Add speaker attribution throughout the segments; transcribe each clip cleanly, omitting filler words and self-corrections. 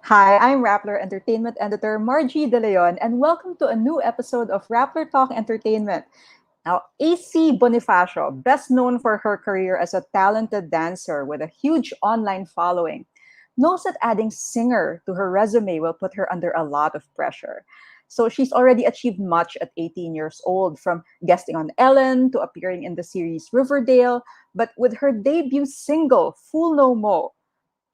Speaker 1: Hi, I'm Rappler Entertainment Editor Margie De Leon, and welcome to a new episode of Rappler Talk Entertainment. Now, AC Bonifacio, best known for her career as a talented dancer with a huge online following, knows that adding singer to her resume will put her under a lot of pressure. So she's already achieved much at 18 years old, from guesting on Ellen to appearing in the series Riverdale. But with her debut single, Fool No Mo,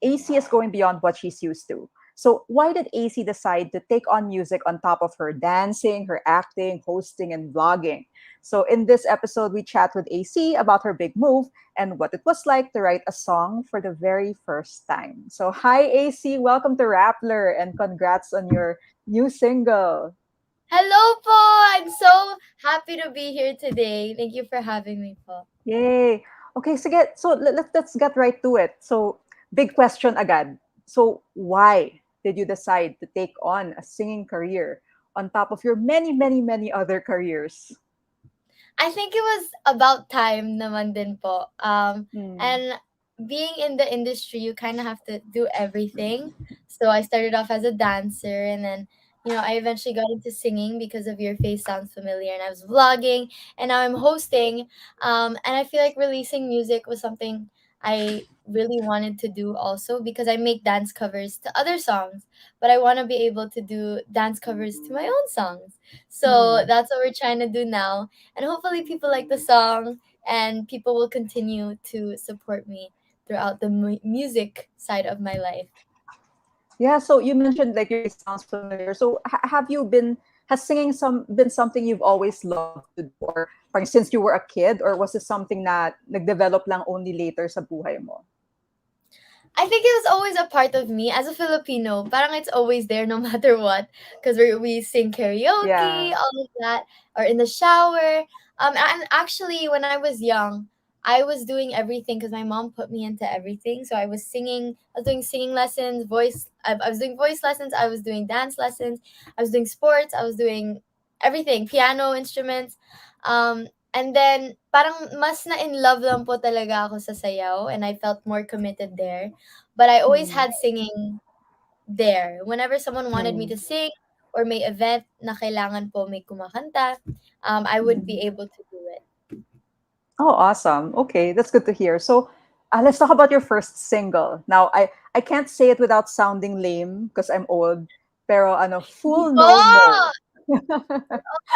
Speaker 1: AC is going beyond what she's used to. So, why did AC decide to take on music on top of her dancing, her acting, hosting, and vlogging? So, in this episode, we chat with AC about her big move and what it was like to write a song for the very first time. So, hi, AC. Welcome to Rappler and congrats on your new single.
Speaker 2: Hello po! I'm so happy to be here today. Thank you for having me po.
Speaker 1: Yay. Okay, let's get right to it. So, big question agad. So, why did you decide to take on a singing career on top of your many, many, many other careers?
Speaker 2: I think it was about time naman din po.
Speaker 1: Hmm.
Speaker 2: And being in the industry, you kind of have to do everything. So I started off as a dancer and then, I eventually got into singing because of Your Face Sounds Familiar and I was vlogging and now I'm hosting. And I feel like releasing music was something I really wanted to do also because I make dance covers to other songs, but I want to be able to do dance covers to my own songs. So
Speaker 1: Hmm.
Speaker 2: that's what we're trying to do now, and hopefully people like the song and people will continue to support me throughout the music side of my life.
Speaker 1: Yeah, so you mentioned like your face sounds familiar. So, have you been has singing been something you've always loved to do, or parang since you were a kid, or was it something that nag-develop lang only later sa buhay mo?
Speaker 2: I think it was always a part of me as a Filipino. Parang it's always there no matter what. Because we sing karaoke,
Speaker 1: Yeah.
Speaker 2: all of that, or in the shower. And actually, when I was young, I was doing everything because my mom put me into everything. So I was singing, I was doing singing lessons, I was doing voice lessons, I was doing dance lessons, I was doing sports, I was doing everything, piano instruments. And then, parang mas na in love lang po talaga ako sa sayaw and I felt more committed there. But I always
Speaker 1: Hmm.
Speaker 2: had singing there. Whenever someone wanted me
Speaker 1: Hmm.
Speaker 2: to sing or may event na kailangan po may kumakanta, I would
Speaker 1: Hmm.
Speaker 2: be able to do it.
Speaker 1: Oh, awesome. Okay, that's good to hear. So, let's talk about your first single. Now, I can't say it without sounding lame because I'm old. Pero ano,
Speaker 2: Hindi
Speaker 1: full
Speaker 2: po!
Speaker 1: no mo.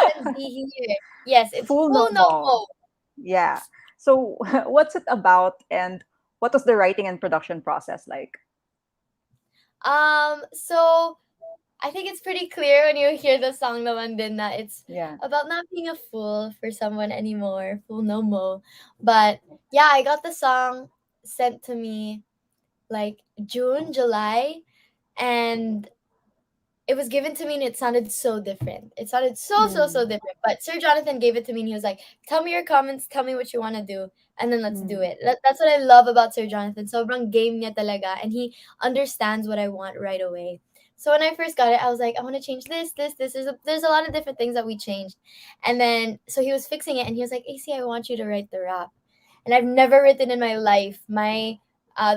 Speaker 2: Gen Z here. Yes, it's
Speaker 1: Full no
Speaker 2: full no
Speaker 1: mo.
Speaker 2: mo.
Speaker 1: Yeah. So, what's it about, and what was the writing and production process like?
Speaker 2: So I think it's pretty clear when you hear the song naman din na it's
Speaker 1: Yeah.
Speaker 2: about not being a fool for someone anymore, fool no mo. But yeah, I got the song sent to me like June, July, and it was given to me and it sounded so different. It sounded so
Speaker 1: Mm.
Speaker 2: different. But Sir Jonathan gave it to me and he was like, "Tell me your comments, tell me what you want to do, and then let's do
Speaker 1: Mm.
Speaker 2: it." That's what I love about Sir Jonathan. Sobrang game niya talaga and he understands what I want right away. So when I first got it, I was like, I want to change this. There's a lot of different things that we changed. And then so he was fixing it and he was like, AC, I want you to write the rap. And I've never written in my life. My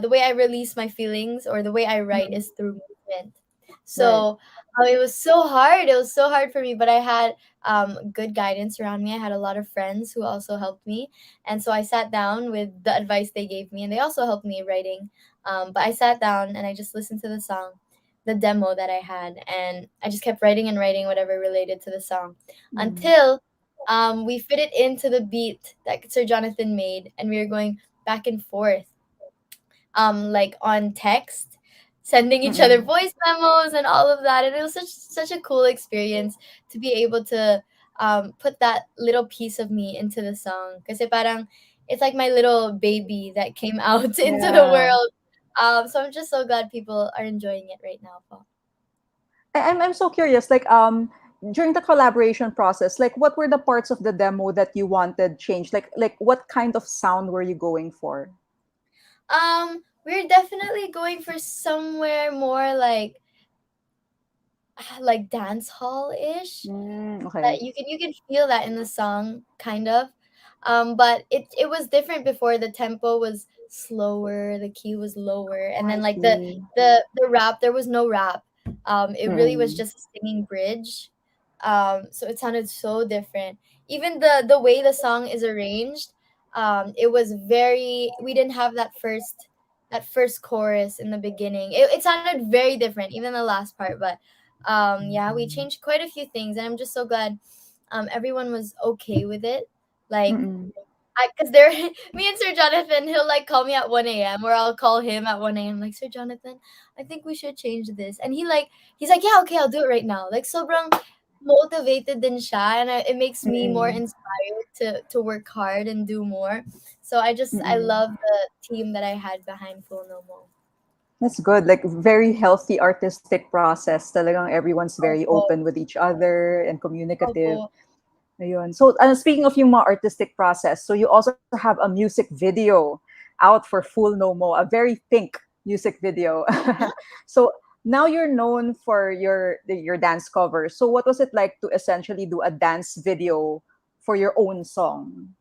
Speaker 2: the way I release my feelings or the way I write
Speaker 1: Mm.
Speaker 2: is through movement.
Speaker 1: Right.
Speaker 2: So it was so hard. It was so hard for me, but I had good guidance around me. I had a lot of friends who also helped me, and so I sat down with the advice they gave me, and they also helped me writing. But I sat down and I just listened to the song, the demo that I had, and I just kept writing and writing whatever related to the song
Speaker 1: Mm.
Speaker 2: until we fit it into the beat that Sir Jonathan made, and we were going back and forth like on text, sending each other
Speaker 1: Mm.
Speaker 2: voice memos and all of that. And it was such a cool experience to be able to put that little piece of me into the song. Kasi parang it's like my little baby that came out into the
Speaker 1: Yeah.
Speaker 2: world. So I'm just so glad people are enjoying it right now, po.
Speaker 1: I'm so curious. Like during the collaboration process, like what were the parts of the demo that you wanted changed? Like what kind of sound were you going for?
Speaker 2: We're definitely going for somewhere more like dance hall ish.
Speaker 1: Mm, okay.
Speaker 2: That you can feel that in the song, kind of. But it was different before. The tempo was slower, the key was lower, and
Speaker 1: I
Speaker 2: then like
Speaker 1: see.
Speaker 2: the rap, there was no rap. It really was
Speaker 1: Mm-mm.
Speaker 2: just a singing bridge. So it sounded so different. Even the way the song is arranged, it was very, we didn't have that first chorus in the beginning. It sounded very different, even the last part. But yeah, we changed quite a few things, and I'm just so glad everyone was okay with it. Like,
Speaker 1: Mm-mm.
Speaker 2: because they're me and Sir Jonathan, he'll like call me at 1 a.m. or I'll call him at 1 a.m. Like, Sir Jonathan, I think we should change this. And he's like, yeah, okay, I'll do it right now. Like, sobrang motivated din siya, and it makes me more
Speaker 1: Mm-mm.
Speaker 2: inspired to work hard and do more. So I
Speaker 1: Mm-mm.
Speaker 2: love the team that I had behind Full No Mo.
Speaker 1: That's good. Like very healthy artistic process. Talagang everyone's very
Speaker 2: Opo,
Speaker 1: open with each other and
Speaker 2: opo,
Speaker 1: communicative. Ayun. So, speaking of yung mga artistic process, so you also have a music video out for Full No Mo, a very pink music video. So now you're known for your dance covers. So what was it like to essentially do a dance video for your own song?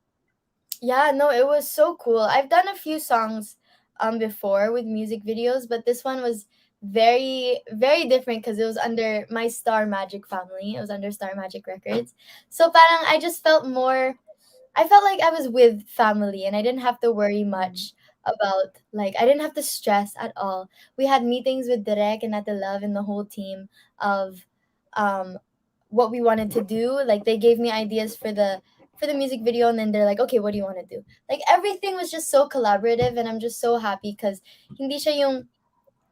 Speaker 2: Yeah, no, it was so cool. I've done a few songs before with music videos, but this one was very very different because it was under my Star Magic family. It was under Star Magic Records. So parang I felt like I was with family and I didn't have to worry much about, like, I didn't have to stress at all. We had meetings with Derek and Ate Love and the whole team of um what we wanted to do. Like, they gave me ideas for the music video, and then they're like, okay, what do you want to do? Like, everything was just so collaborative, and I'm just so happy because hindi siya yung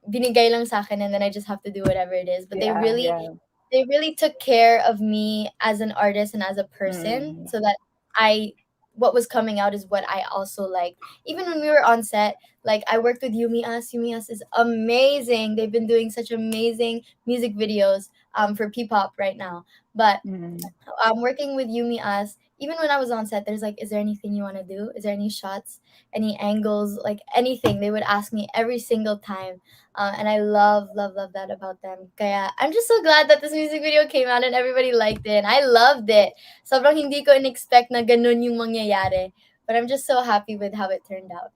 Speaker 2: binigay lang sa akin and then I just have to do whatever it is. But
Speaker 1: Yeah, yeah.
Speaker 2: they really took care of me as an artist and as a person,
Speaker 1: Mm.
Speaker 2: so that I what was coming out is what I also liked. Even when we were on set, like, I worked with Yumi Us. Yumi Us is amazing. They've been doing such amazing music videos for P-pop right now. But
Speaker 1: Mm.
Speaker 2: working with Yumi As, even when I was on set, there's like, is there anything you want to do? Is there any shots, any angles, like anything? They would ask me every single time. And I love, love, love that about them. Kaya I'm just so glad that this music video came out and everybody liked it. And I loved it. Sobrang hindi ko in-expect na ganun yung mangyayari. But I'm just so happy with how it turned out.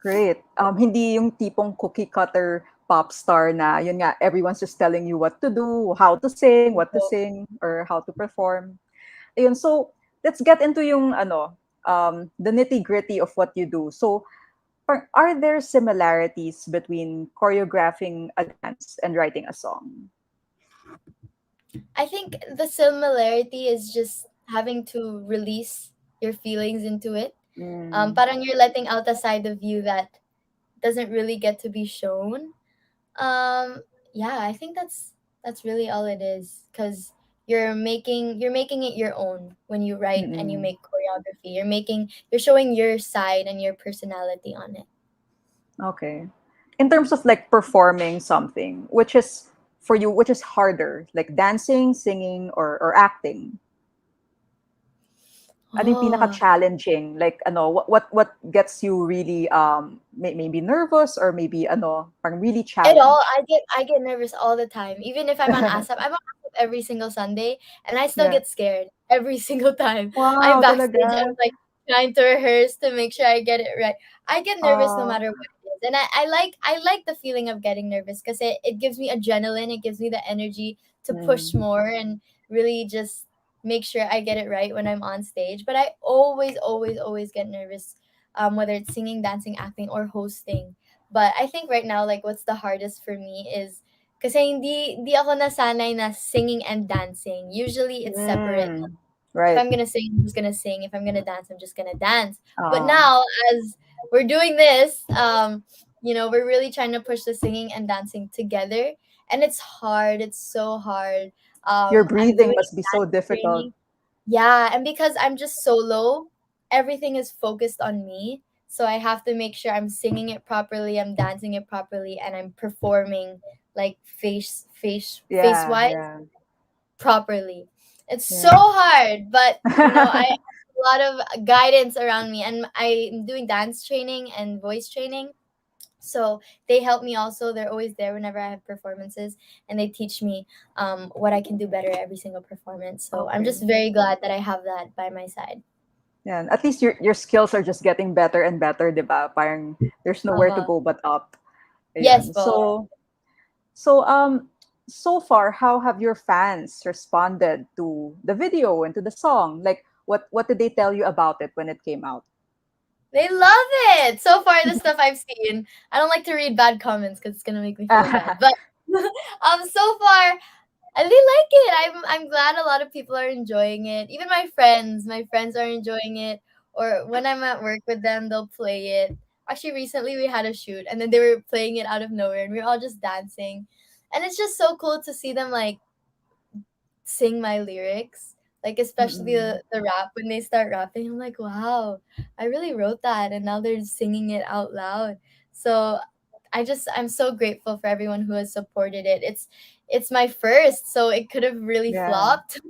Speaker 1: Great. Hindi yung tipong cookie cutter pop star na yun nga everyone's just telling you what to do, how to sing, what to
Speaker 2: Opo.
Speaker 1: sing, or how to perform. Ayun, so let's get into yung the nitty-gritty of what you do. So are there similarities between choreographing a dance and writing a song?
Speaker 2: I think the similarity is just having to release your feelings into it.
Speaker 1: Mm,
Speaker 2: Parang you're letting out a side of you that doesn't really get to be shown. Um, yeah, I think that's really all it is. Cause you're making it your own when you write and you
Speaker 1: mm-mm.
Speaker 2: make choreography. You're showing your side and your personality on it.
Speaker 1: Okay. In terms of like performing something, which is for you, which is harder, like dancing, singing, or acting? Ano yung
Speaker 2: Oh,
Speaker 1: pinaka-challenging? Like, what gets you really, maybe nervous or maybe, parang really
Speaker 2: at all,
Speaker 1: challenged?
Speaker 2: I get nervous all the time. Even if I'm on ASAP, I'm on ASAP every single Sunday, and I still
Speaker 1: Yeah.
Speaker 2: get scared every single time. I'm
Speaker 1: Wow,
Speaker 2: backstage. I'm
Speaker 1: talaga?
Speaker 2: like trying to rehearse to make sure I get it right. I get nervous no
Speaker 1: Ah,
Speaker 2: matter what it is, and I like the feeling of getting nervous because it gives me adrenaline. It gives me the energy to push
Speaker 1: mm,
Speaker 2: more and really just make sure I get it right when I'm on stage. But I always, always, always get nervous, whether it's singing, dancing, acting, or hosting. But I think right now, like, what's the hardest for me is kasi hindi ako nasanay na singing and dancing. Usually it's separate.
Speaker 1: mm.
Speaker 2: If
Speaker 1: Right.
Speaker 2: I'm gonna sing, I'm just gonna sing. If I'm gonna dance, I'm just gonna dance. But
Speaker 1: Ah,
Speaker 2: now, as we're doing this, we're really trying to push the singing and dancing together, and it's hard. It's so hard.
Speaker 1: your
Speaker 2: I'm
Speaker 1: breathing
Speaker 2: doing
Speaker 1: must be so
Speaker 2: dance
Speaker 1: difficult.
Speaker 2: training. Yeah, and because I'm just solo, everything is focused on me. So I have to make sure I'm singing it properly, I'm dancing it properly, and I'm performing like face
Speaker 1: Yeah,
Speaker 2: wise
Speaker 1: yeah,
Speaker 2: properly. It's so
Speaker 1: yeah.
Speaker 2: hard, but I have a lot of guidance around me, and I'm doing dance training and voice training. So they help me also. They're always there whenever I have performances, and they teach me what I can do better every single performance. So I'm
Speaker 1: Okay.
Speaker 2: just very glad that I have that by my side.
Speaker 1: Yeah, and at least your skills are just getting better and better, 'di ba? Parang there's nowhere to
Speaker 2: Uh-huh.
Speaker 1: go but up.
Speaker 2: Yes
Speaker 1: Ayan.
Speaker 2: po.
Speaker 1: So so far, how have your fans responded to the video and to the song? Like what did they tell you about it when it came out?
Speaker 2: They love it. So far, the stuff I've seen, I don't like to read bad comments because it's gonna make me feel bad. But so far, I really like it. I'm glad a lot of people are enjoying it. Even my friends are enjoying it. Or when I'm at work with them, they'll play it. Actually, recently we had a shoot, and then they were playing it out of nowhere, and we were all just dancing. And it's just so cool to see them like sing my lyrics, like especially
Speaker 1: Mm-mm.
Speaker 2: the rap when they start rapping. I'm like, wow, I really wrote that, and now they're singing it out loud. So I'm so grateful for everyone who has supported it. It's my first, so it could have really
Speaker 1: Yeah.
Speaker 2: flopped,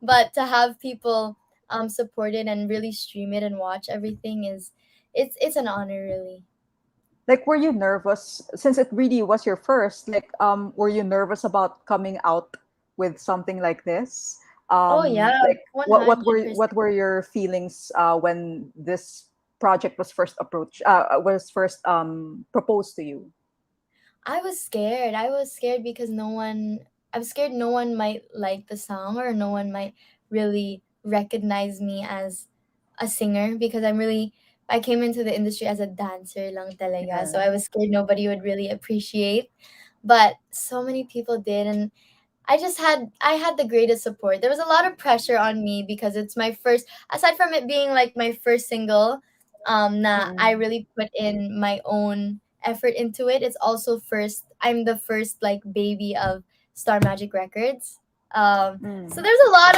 Speaker 2: but to have people support it and really stream it and watch everything is it's an honor, really.
Speaker 1: Like, were you nervous since it really was your first? Like, were you nervous about coming out with something like this?
Speaker 2: Oh yeah,
Speaker 1: Like, what
Speaker 2: 100%.
Speaker 1: were your feelings when this project was first approached, was first proposed to you?
Speaker 2: I was scared. I was scared because I was scared no one might like the song or no one might really recognize me as a singer because I came into the industry as a dancer lang talaga. So
Speaker 1: Yeah.
Speaker 2: I was scared nobody would really appreciate. But so many people did, and I had the greatest support. There was a lot of pressure on me because it's my first, aside from it being like my first single, na I
Speaker 1: Mm-mm.
Speaker 2: really put in my own effort into it. It's also first I'm the first like baby of Star Magic Records. So
Speaker 1: Mm.
Speaker 2: there's a lot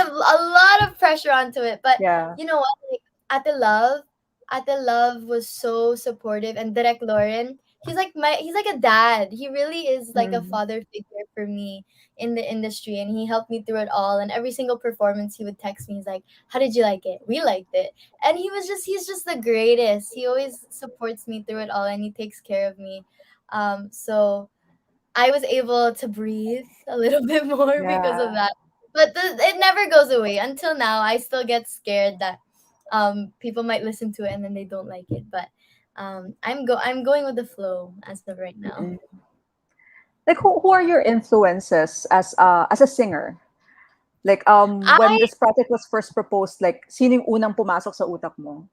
Speaker 2: of pressure onto it. But
Speaker 1: Yeah.
Speaker 2: you know what? Like Ate Love was so supportive, and Direk Lauren, he's like a dad. He really is like a
Speaker 1: Mm.
Speaker 2: father figure for me in the industry, and he helped me through it all. And every single performance he would text me, he's like, how did you like it? We liked it. And he's just the greatest. He always supports me through it all, and he takes care of me. So I was able to breathe a little bit more because of
Speaker 1: Yeah.
Speaker 2: that. But it never goes away. Until now, I still get scared that people might listen to it and then they don't like it. But I'm going with the flow as of right now.
Speaker 1: Mm-mm. Like, who are your influences as a singer? Like, when
Speaker 2: I
Speaker 1: this project was first proposed, like, sino yung unang pumasok sa utak mo?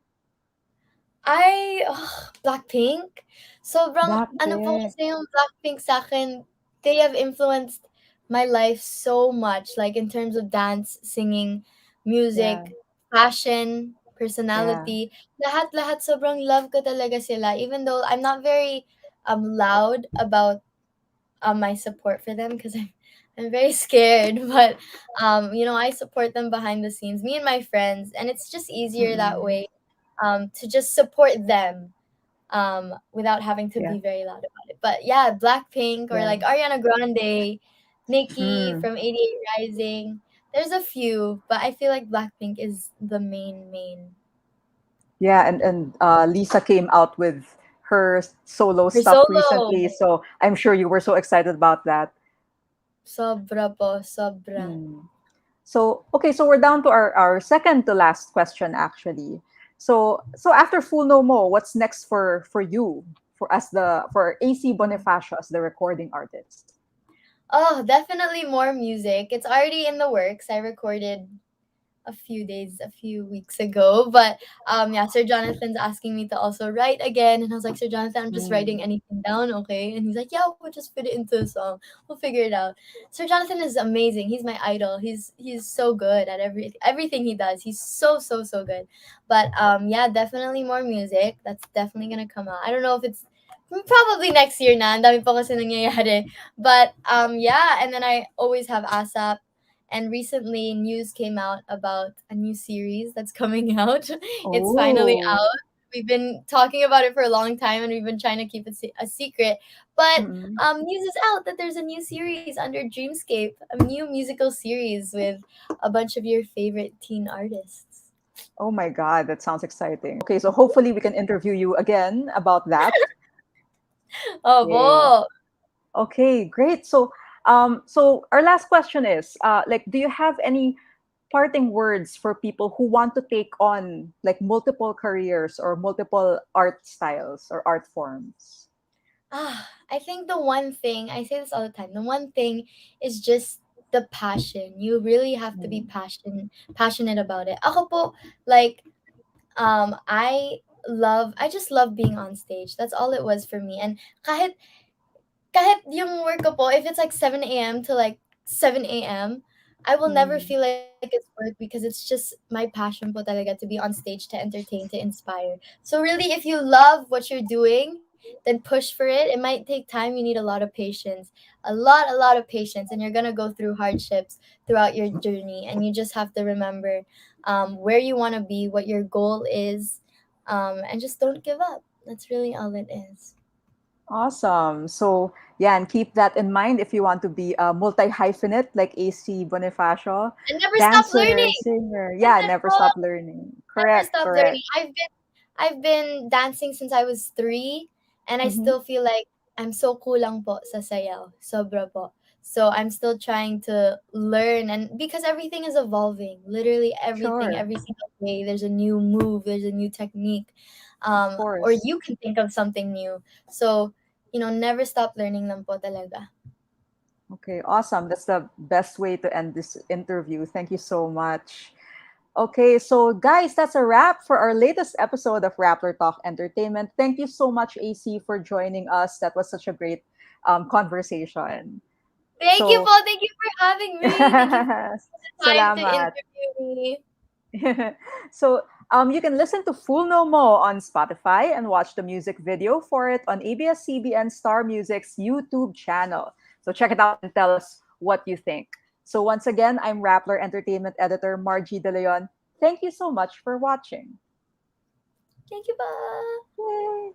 Speaker 2: Blackpink. Sobrang ano po
Speaker 1: Blackpink.
Speaker 2: kasi yung Blackpink sa'kin, they have influenced my life so much, like in terms of dance, singing,
Speaker 1: Yeah,
Speaker 2: music, fashion,
Speaker 1: yeah.
Speaker 2: personality, lahat-lahat sobrang love ko talaga sila even though I'm not very loud about my support for them because I'm very scared, but I support them behind the scenes, me and my friends, and it's just easier that
Speaker 1: Mm-mm.
Speaker 2: way to just support them without having to
Speaker 1: Yeah,
Speaker 2: be very loud about it. But yeah, Blackpink or
Speaker 1: yeah.
Speaker 2: like Ariana Grande, Nicki
Speaker 1: Mm.
Speaker 2: from 88 Rising. There's a few, but I feel like Blackpink is the main.
Speaker 1: Yeah, and Lisa came out with her solo
Speaker 2: Her
Speaker 1: stuff
Speaker 2: solo,
Speaker 1: recently, so I'm sure you were so excited about that.
Speaker 2: sobra po, sobra.
Speaker 1: Mm. So, okay, so we're down to our second to last question actually. So after Full No Mo, what's next for you for AC Bonifacio as the recording artist?
Speaker 2: Oh, definitely more music. It's already in the works. I recorded a few weeks ago. But yeah, Sir Jonathan's asking me to also write again, and I was like, Sir Jonathan, I'm just writing
Speaker 1: Mm.
Speaker 2: anything down, okay? And he's like, yeah, we'll just fit it into a song. We'll figure it out. Sir Jonathan is amazing. He's my idol. He's so good at everything he does. He's so good. But yeah, definitely more music. That's definitely gonna come out. I don't know if it's probably next year na. Ang dami pa kasi nangyayari. But yeah, and then I always have ASAP, and recently, news came out about a new series that's coming out. It's finally
Speaker 1: Oh.
Speaker 2: out. We've been talking about it for a long time, and we've been trying to keep it a secret. But
Speaker 1: Mm-mm.
Speaker 2: news is out that there's a new series under Dreamscape, a new musical series with a bunch of your favorite teen artists.
Speaker 1: Oh my God, that sounds exciting. Okay, so hopefully we can interview you again about that.
Speaker 2: Oh,
Speaker 1: Yay.
Speaker 2: bo.
Speaker 1: Okay, great. So our last question is, like, do you have any parting words for people who want to take on like multiple careers or multiple art styles or art forms?
Speaker 2: I think the one thing, I say this all the time, the one thing is just the passion. You really have to be
Speaker 1: Mm.
Speaker 2: passionate about it. Ako po, like, I just love being on stage. That's all it was for me. And kahit yung work ko po, if it's like 7 a.m. to like 7 a.m., I will never
Speaker 1: Mm.
Speaker 2: feel like it's work because it's just my passion po talaga to be on stage, to entertain, to inspire. So really, if you love what you're doing, then push for it. It might take time. You need a lot of patience, a lot of patience, and you're gonna go through hardships throughout your journey. And you just have to remember where you want to be, what your goal is, and just don't give up. That's really all it is.
Speaker 1: Awesome. So, yeah, and keep that in mind if you want to be a multi hyphenate like AC Bonifacio,
Speaker 2: And never stop
Speaker 1: dancer,
Speaker 2: learning.
Speaker 1: singer.
Speaker 2: That's
Speaker 1: Yeah,
Speaker 2: it
Speaker 1: never
Speaker 2: po.
Speaker 1: stop learning.
Speaker 2: Never
Speaker 1: Correct,
Speaker 2: stop learning.
Speaker 1: correct.
Speaker 2: I've been dancing since I was 3, and I
Speaker 1: Mm-hmm.
Speaker 2: still feel like I'm so kulang po sa sayaw. Sobra po. So I'm still trying to learn, and because everything is evolving, literally everything,
Speaker 1: Sure,
Speaker 2: every single day there's a new move, there's a new technique.
Speaker 1: of
Speaker 2: Or
Speaker 1: course.
Speaker 2: you can think of something new. So, never stop learning lang po talaga.
Speaker 1: Okay, awesome. That's the best way to end this interview. Thank you so much. Okay, so guys, that's a wrap for our latest episode of Rappler Talk Entertainment. Thank you so much, AC, for joining us. That was such a great conversation. So,
Speaker 2: Thank you for having me. Thank you for the time to
Speaker 1: salamat.
Speaker 2: interview me.
Speaker 1: So, you can listen to Full No Mo on Spotify and watch the music video for it on ABS-CBN Star Music's YouTube channel. So, check it out and tell us what you think. So, once again, I'm Rappler Entertainment Editor Margie De Leon. Thank you so much for watching.
Speaker 2: Thank you, ba.
Speaker 1: Yay!